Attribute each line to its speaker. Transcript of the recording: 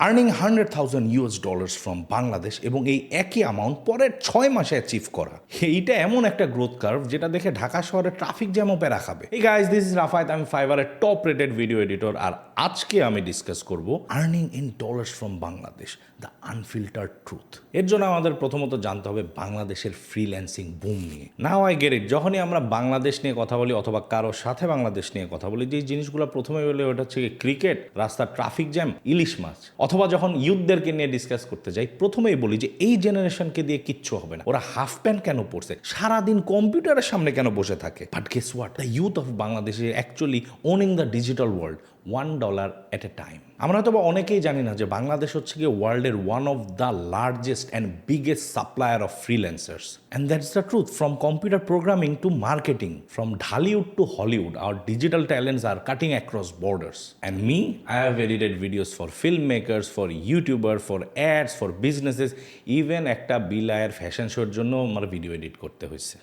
Speaker 1: Earning $100,000 from Bangladesh এবং এই একই অ্যামাউন্ট পরের 6 মাসে অ্যাচিভ করা। এইটা এমন একটা গ্রোথ কার্ভ যেটা দেখে ঢাকা শহরে ট্রাফিক জ্যামও প্যারা খাবে। এই গাইজ, দিস ইজ রাফায়েত, আমি ফাইবারের টপ রেটেড ভিডিও এডিটর, আর আজকে আমি ডিসকাস করব earning in dollars from Bangladesh, the unfiltered truth. এর জন্য আমাদের প্রথমত জানতে হবে বাংলাদেশের ফ্রিল্যান্সিং বুম নিয়ে। নাও আই গেট ইট, যখনই আমরা বাংলাদেশ নিয়ে কথা বলি অথবা কারোর সাথে বাংলাদেশ নিয়ে কথা বলি, যে জিনিসগুলো প্রথমে বলে ওটা হচ্ছে ক্রিকেট, রাস্তার ট্রাফিক জ্যাম, ইলিশ মাছ, অথবা যখন ইউথদেরকে নিয়ে ডিসকাস করতে যাই প্রথমেই বলি যে এই জেনারেশনকে দিয়ে কিচ্ছু হবে না, ওরা হাফ প্যান্ট কেন পড়ছে, সারাদিন কম্পিউটারের সামনে কেন বসে থাকে। But guess what, the youth of Bangladesh is actually owning the digital world $1 at A time. আমরা হয়তো অনেকেই জানি না যে বাংলাদেশ হচ্ছে গিয়ে ওয়ার্ল্ডের one of the largest and biggest supplier of freelancers, and that's the truth. From computer programming to marketing, from Dhallywood to Hollywood, our digital talents are cutting across borders. And me, I have edited videos for filmmakers, for YouTubers, for ads, for businesses, even একটা বিলায়ের fashion শোর জন্য আমার video edit করতে হয়েছে।